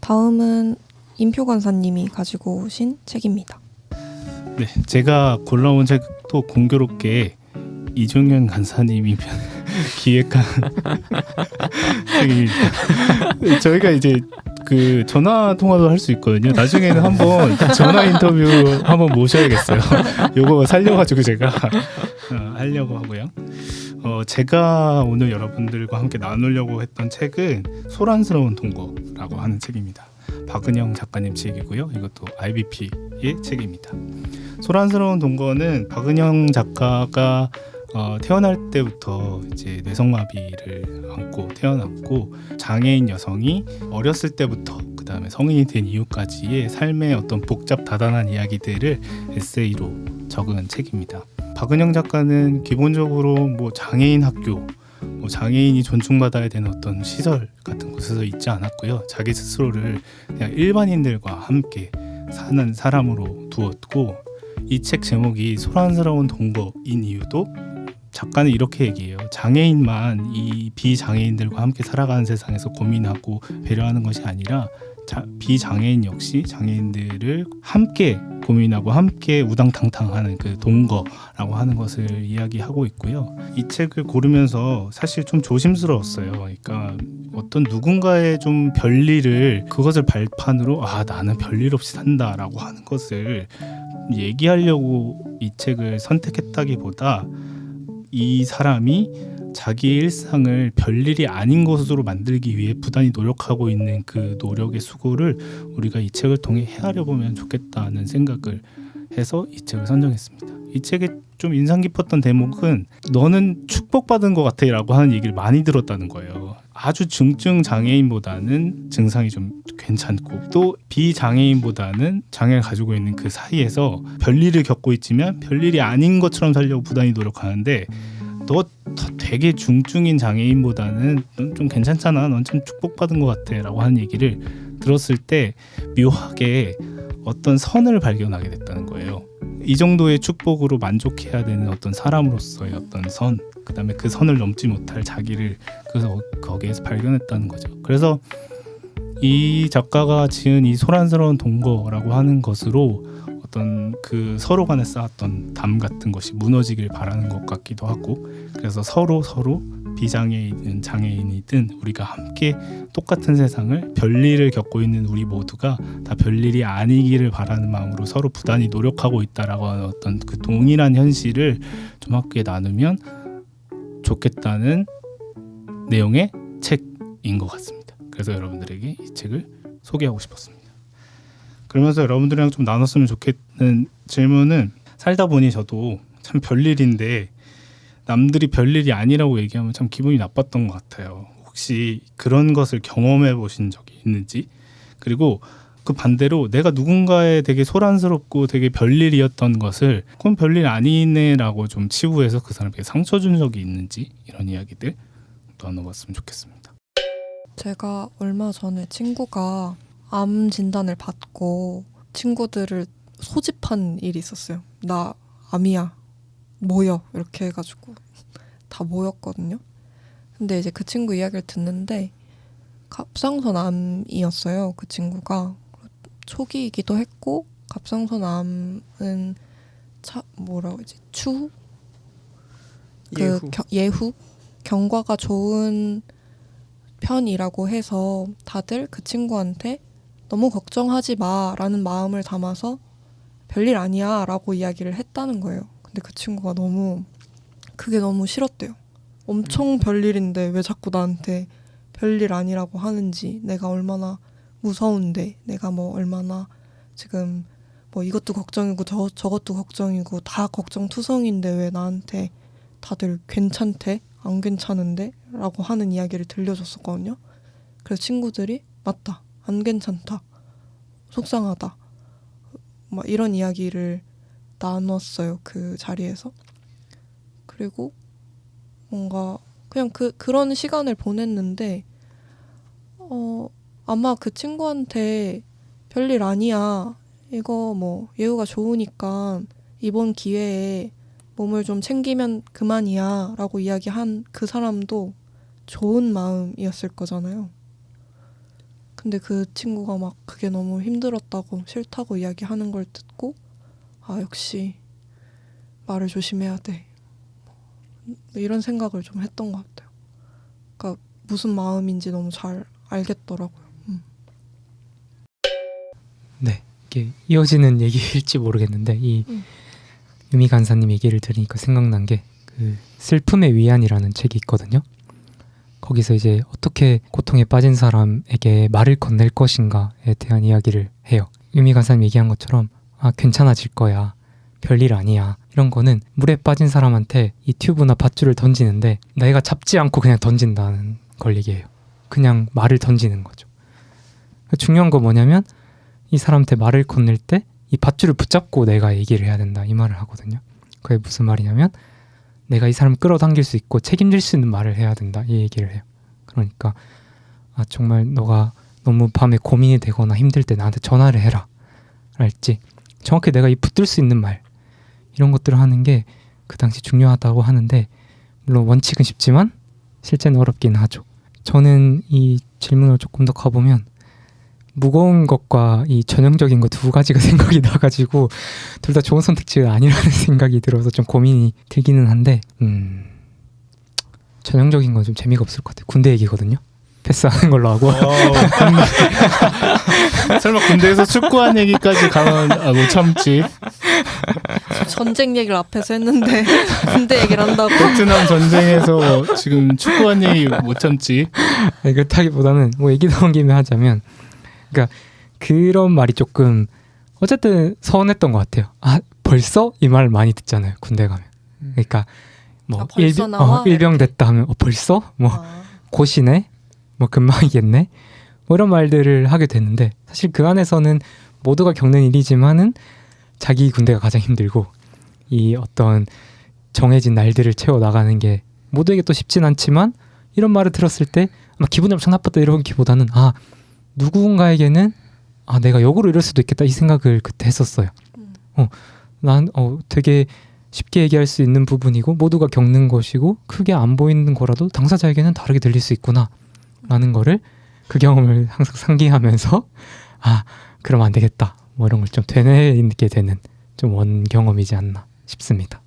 다음은 임표 간사님이 가지고 오신 책입니다. 네, 제가 골라온 책도 공교롭게 이종현 간사님이 기획한 책입니다. 저희가 이제 그 전화 통화도 할 수 있거든요. 나중에는 한번 전화 인터뷰 한번 모셔야겠어요. 요거 살려가지고 제가 하려고 하고요. 제가 오늘 여러분들과 함께 나누려고 했던 책은 소란스러운 동거라고 하는 책입니다. 박은영 작가님 책이고요. 이것도 IBP의 책입니다. 소란스러운 동거는 박은영 작가가 태어날 때부터 이제 뇌성마비를 안고 태어났고 장애인 여성이 어렸을 때부터 그 다음에 성인이 된 이후까지의 삶의 어떤 복잡 다단한 이야기들을 에세이로 적은 책입니다. 박은영 작가는 기본적으로 뭐 장애인 학교, 장애인이 존중받아야 되는 어떤 시설 같은 곳에서 있지 않았고요. 자기 스스로를 그냥 일반인들과 함께 사는 사람으로 두었고, 이 책 제목이 소란스러운 동거인 이유도 작가는 이렇게 얘기해요. 장애인만 이 비장애인들과 함께 살아가는 세상에서 고민하고 배려하는 것이 아니라 비장애인 역시 장애인들을 함께 고민하고 함께 우당탕탕하는 그 동거라고 하는 것을 이야기하고 있고요. 이 책을 고르면서 사실 좀 조심스러웠어요. 그러니까 어떤 누군가의 좀 별일을 그것을 발판으로 나는 별일 없이 산다라고 하는 것을 얘기하려고 이 책을 선택했다기보다 이 사람이 자기 일상을 별일이 아닌 것으로 만들기 위해 부단히 노력하고 있는 그 노력의 수고를 우리가 이 책을 통해 헤아려 보면 좋겠다는 생각을 해서 이 책을 선정했습니다. 이 책에 좀 인상 깊었던 대목은 너는 축복받은 것 같아 라고 하는 얘기를 많이 들었다는 거예요. 아주 중증 장애인보다는 증상이 좀 괜찮고 또 비장애인보다는 장애를 가지고 있는 그 사이에서 별일을 겪고 있지만 별일이 아닌 것처럼 살려고 부단히 노력하는데 너 되게 중증인 장애인보다는 넌 좀 괜찮잖아, 넌 참 축복받은 것 같아 라고 하는 얘기를 들었을 때 묘하게 어떤 선을 발견하게 됐다는 거예요. 이 정도의 축복으로 만족해야 되는 어떤 사람으로서의 어떤 선, 그 다음에 그 선을 넘지 못할 자기를 그래서 거기에서 발견했다는 거죠. 그래서 이 작가가 지은 이 소란스러운 동거라고 하는 것으로 어떤 그 서로 간에 쌓았던 담 같은 것이 무너지길 바라는 것 같기도 하고, 그래서 서로 비장애인이든 장애인이든 우리가 함께 똑같은 세상을 별일을 겪고 있는 우리 모두가 다 별일이 아니기를 바라는 마음으로 서로 부단히 노력하고 있다라고 하는 어떤 그 동일한 현실을 좀 함께 나누면 좋겠다는 내용의 책인 것 같습니다. 그래서 여러분들에게 이 책을 소개하고 싶었습니다. 그러면서 여러분들이랑 좀 나눴으면 좋겠는 질문은, 살다 보니 저도 참 별일인데 남들이 별일이 아니라고 얘기하면 참 기분이 나빴던 것 같아요. 혹시 그런 것을 경험해 보신 적이 있는지, 그리고 그 반대로 내가 누군가에 되게 소란스럽고 되게 별일이었던 것을 그건 별일 아니네 라고 좀 치부해서 그 사람에게 상처 준 적이 있는지, 이런 이야기들 나눠봤으면 좋겠습니다. 제가 얼마 전에 친구가 암 진단을 받고 친구들을 소집한 일이 있었어요. 나 암이야, 모여, 이렇게 해가지고 다 모였거든요. 근데 이제 그 친구 이야기를 듣는데 갑상선 암이었어요. 그 친구가 초기이기도 했고, 갑상선 암은 뭐라고 하지? 추후? 예후? 경과가 좋은 편이라고 해서 다들 그 친구한테 너무 걱정하지 마라는 마음을 담아서 별일 아니야 라고 이야기를 했다는 거예요. 근데 그 친구가 그게 너무 싫었대요. 엄청 별일인데 왜 자꾸 나한테 별일 아니라고 하는지, 내가 얼마나 무서운데, 내가 뭐 얼마나 지금 뭐 이것도 걱정이고 저것도 걱정이고 다 걱정투성인데 왜 나한테 다들 괜찮대? 안 괜찮은데? 라고 하는 이야기를 들려줬었거든요. 그래서 친구들이 맞다, 안 괜찮다, 속상하다, 막 이런 이야기를 나눴어요. 그 자리에서. 그리고 뭔가 그냥 그런 시간을 보냈는데 아마 그 친구한테 별일 아니야, 이거 뭐 예후가 좋으니까 이번 기회에 몸을 좀 챙기면 그만이야 라고 이야기한 그 사람도 좋은 마음이었을 거잖아요. 근데 그 친구가 막 그게 너무 힘들었다고 싫다고 이야기하는 걸 듣고 아 역시 말을 조심해야 돼 이런 생각을 좀 했던 것 같아요. 그러니까 무슨 마음인지 너무 잘 알겠더라고요. 네, 이게 이어지는 얘기일지 모르겠는데 이 유미 간사님 얘기를 들으니까 생각난 게 그 슬픔의 위안이라는 책이 있거든요. 거기서 이제 어떻게 고통에 빠진 사람에게 말을 건넬 것인가에 대한 이야기를 해요. 유미 간사님 얘기한 것처럼 아 괜찮아질 거야, 별일 아니야, 이런 거는 물에 빠진 사람한테 이 튜브나 밧줄을 던지는데 내가 잡지 않고 그냥 던진다는 걸 얘기해요. 그냥 말을 던지는 거죠. 중요한 거 뭐냐면 이 사람한테 말을 건넬 때 이 밧줄을 붙잡고 내가 얘기를 해야 된다, 이 말을 하거든요. 그게 무슨 말이냐면 내가 이 사람을 끌어당길 수 있고 책임질 수 있는 말을 해야 된다, 이 얘기를 해요. 그러니까 아 정말 너가 너무 밤에 고민이 되거나 힘들 때 나한테 전화를 해라 랄지, 정확히 내가 이 붙들 수 있는 말, 이런 것들을 하는 게 그 당시 중요하다고 하는데, 물론 원칙은 쉽지만 실제는 어렵긴 하죠. 저는 이 질문을 조금 더 가보면 무거운 것과 이 전형적인 것 두 가지가 생각이 나가지고 둘 다 좋은 선택지가 아니라는 생각이 들어서 좀 고민이 들기는 한데 전형적인 건 좀 재미가 없을 것 같아요. 군대 얘기거든요. 패스하는 걸로 하고 설마 군대에서 축구한 얘기까지 가면 못 참지. 전쟁 얘기를 앞에서 했는데 군대 얘기를 한다고? 베트남 전쟁에서 지금 축구한 얘기 못 참지. 그렇다기보다는 뭐 얘기 나온 김에 하자면, 그러니까 그런 말이 조금 어쨌든 서운했던 것 같아요. 아 벌써? 이 말 많이 듣잖아요, 군대 가면. 그러니까 뭐 아, 벌써 나와? 일병 됐다 하면 벌써? 뭐 아, 곧이네? 뭐 금방이겠네? 뭐 이런 말들을 하게 되는데, 사실 그 안에서는 모두가 겪는 일이지만은 자기 군대가 가장 힘들고 이 어떤 정해진 날들을 채워 나가는 게 모두에게 또 쉽진 않지만, 이런 말을 들었을 때 막 기분이 엄청 나빴다 이러기보다는 아 누군가에게는 아 내가 역으로 이럴 수도 있겠다, 이 생각을 그때 했었어요. 난 되게 쉽게 얘기할 수 있는 부분이고 모두가 겪는 것이고 크게 안 보이는 거라도 당사자에게는 다르게 들릴 수 있구나 라는 거를, 그 경험을 항상 상기하면서 아 그럼 안 되겠다, 뭐 이런 걸 좀 되뇌게 되는 좀 원 경험이지 않나 싶습니다.